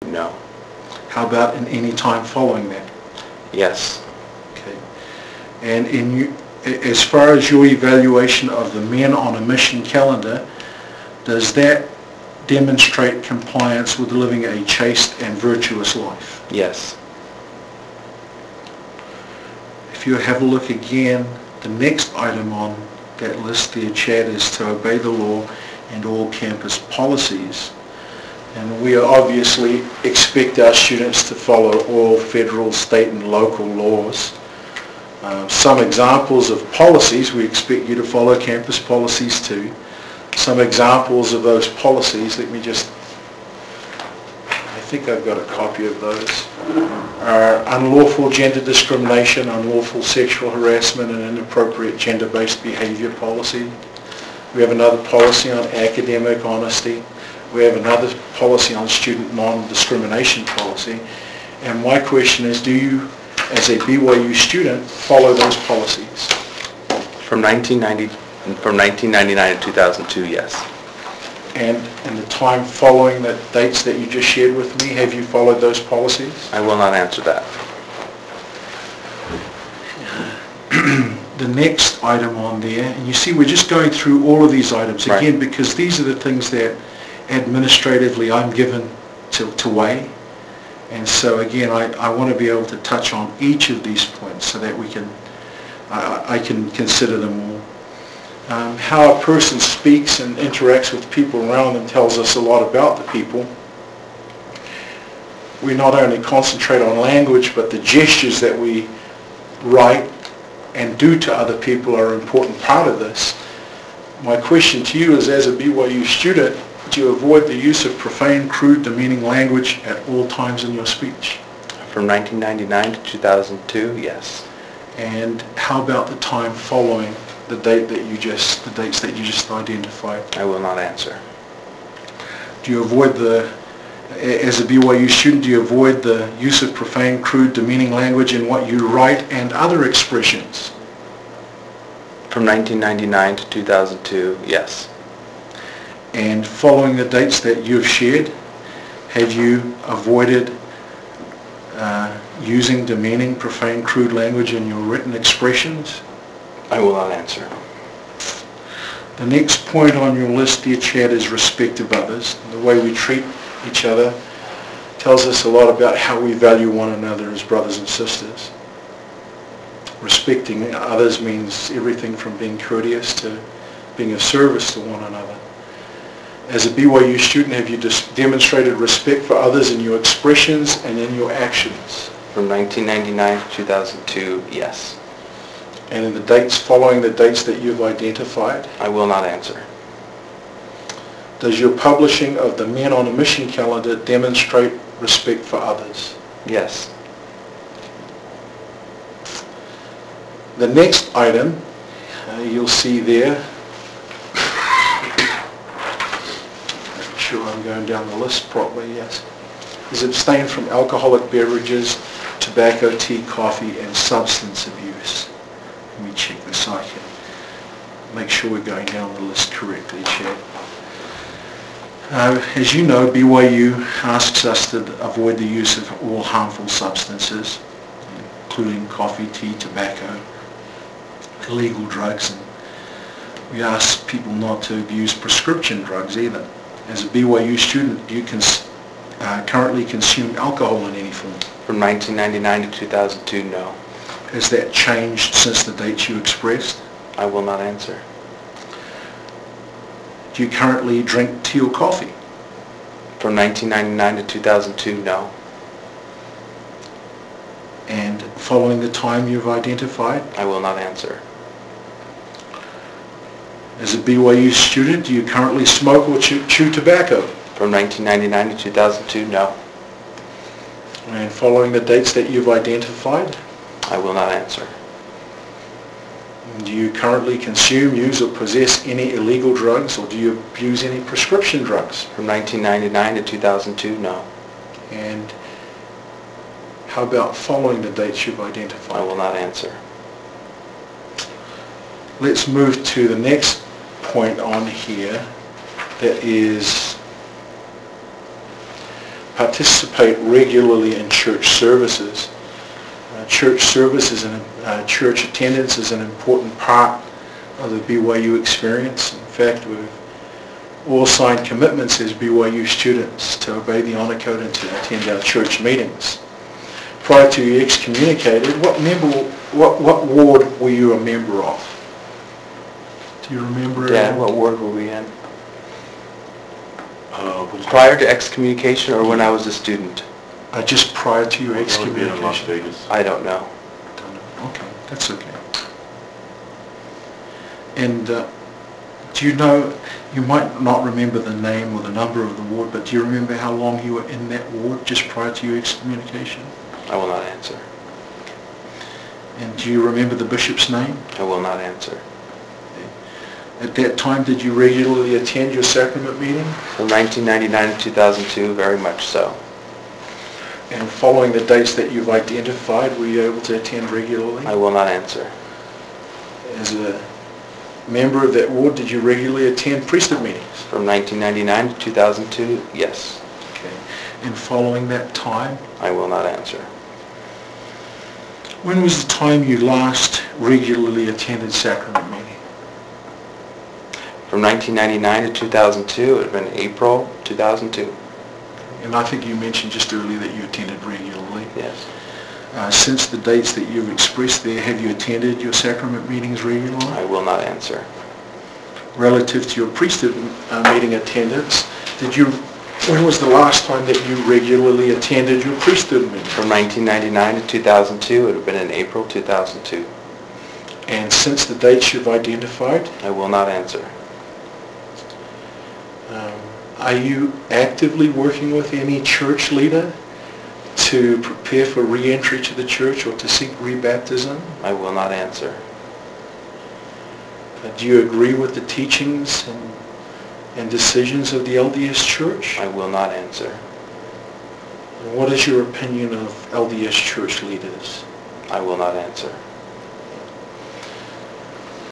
No. How about in any time following that? Yes. Okay. And as far as your evaluation of the men on a mission calendar, does that demonstrate compliance with living a chaste and virtuous life? Yes. If you have a look again, the next item on that list there, Chad, is to obey the law and all campus policies. And we obviously expect our students to follow all federal, state and local laws. Some examples of policies, we expect you to follow campus policies too. Some examples of those policies, I think I've got a copy of those, are unlawful gender discrimination, unlawful sexual harassment and inappropriate gender-based behavior policy. We have another policy on academic honesty. We have another policy on student non-discrimination policy. And my question is, do you, as a BYU student, follow those policies? From 1999 to 2002, yes. And in the time following the dates that you just shared with me, have you followed those policies? I will not answer that. The next item on there, and you see we're just going through all of these items again, right, because these are the things that administratively I'm given to weigh. And so again, I want to be able to touch on each of these points so that we can, I can consider them all. How a person speaks and interacts with people around them tells us a lot about the people. We not only concentrate on language, but the gestures that we write and do to other people are an important part of this. My question to you is, as a BYU student, do you avoid the use of profane, crude, demeaning language at all times in your speech? From 1999 to 2002, yes. And how about the time following the dates that you just identified? I will not answer. Do you avoid as a BYU student, do you avoid the use of profane, crude, demeaning language in what you write and other expressions? From 1999 to 2002, yes. And following the dates that you've shared, have you avoided using demeaning, profane, crude language in your written expressions? I will not answer. The next point on your list, dear Chad, is respect of others. The way we treat each other tells us a lot about how we value one another as brothers and sisters. Respecting others means everything from being courteous to being of service to one another. As a BYU student, have you demonstrated respect for others in your expressions and in your actions? From 1999 to 2002, yes. And in the dates following the dates that you've identified? I will not answer. Does your publishing of the Men on a Mission calendar demonstrate respect for others? Yes. The next item, you'll see there, make sure I'm going down the list properly, yes, is abstain from alcoholic beverages, tobacco, tea, coffee, and substance abuse. Let me check this so I can make sure we're going down the list correctly, Chad. As you know, BYU asks us to avoid the use of all harmful substances, including coffee, tea, tobacco, illegal drugs, and we ask people not to abuse prescription drugs either. As a BYU student, do you currently consume alcohol in any form? From 1999 to 2002, no. Has that changed since the dates you expressed? I will not answer. Do you currently drink tea or coffee? From 1999 to 2002, no. And following the time you've identified? I will not answer. As a BYU student, do you currently smoke or chew tobacco? From 1999 to 2002, no. And following the dates that you've identified? I will not answer. Do you currently consume, use, or possess any illegal drugs, or do you abuse any prescription drugs? From 1999 to 2002, no. And how about following the dates you've identified? I will not answer. Let's move to the next point on here, that is participate regularly in church services. Church services and church attendance is an important part of the BYU experience. In fact, we've all signed commitments as BYU students to obey the honor code and to attend our church meetings. Prior to you excommunicated, what ward were you a member of? Do you remember? Yeah, what ward were we in? Prior to excommunication or when I was a student? Just prior to your excommunication. In Las Vegas. I don't know. Don't know. Okay, that's okay. And do you know, you might not remember the name or the number of the ward, but do you remember how long you were in that ward just prior to your excommunication? I will not answer. And do you remember the bishop's name? I will not answer. At that time, did you regularly attend your sacrament meeting? From 1999 to 2002, very much so. And following the dates that you've identified, were you able to attend regularly? I will not answer. As a member of that ward, did you regularly attend priesthood meetings? From 1999 to 2002, yes. Okay. And following that time? I will not answer. When was the time you last regularly attended sacrament meeting? From 1999 to 2002, it would have been April 2002. And I think you mentioned just earlier that you attended regularly. Yes. Since the dates that you've expressed there, have you attended your sacrament meetings regularly? I will not answer. Relative to your priesthood meeting attendance, when was the last time that you regularly attended your priesthood meeting? From 1999 to 2002, it would have been in April 2002. And since the dates you've identified? I will not answer. Are you actively working with any church leader to prepare for re-entry to the church or to seek rebaptism? I will not answer. Do you agree with the teachings and decisions of the LDS Church? I will not answer. And what is your opinion of LDS Church leaders? I will not answer.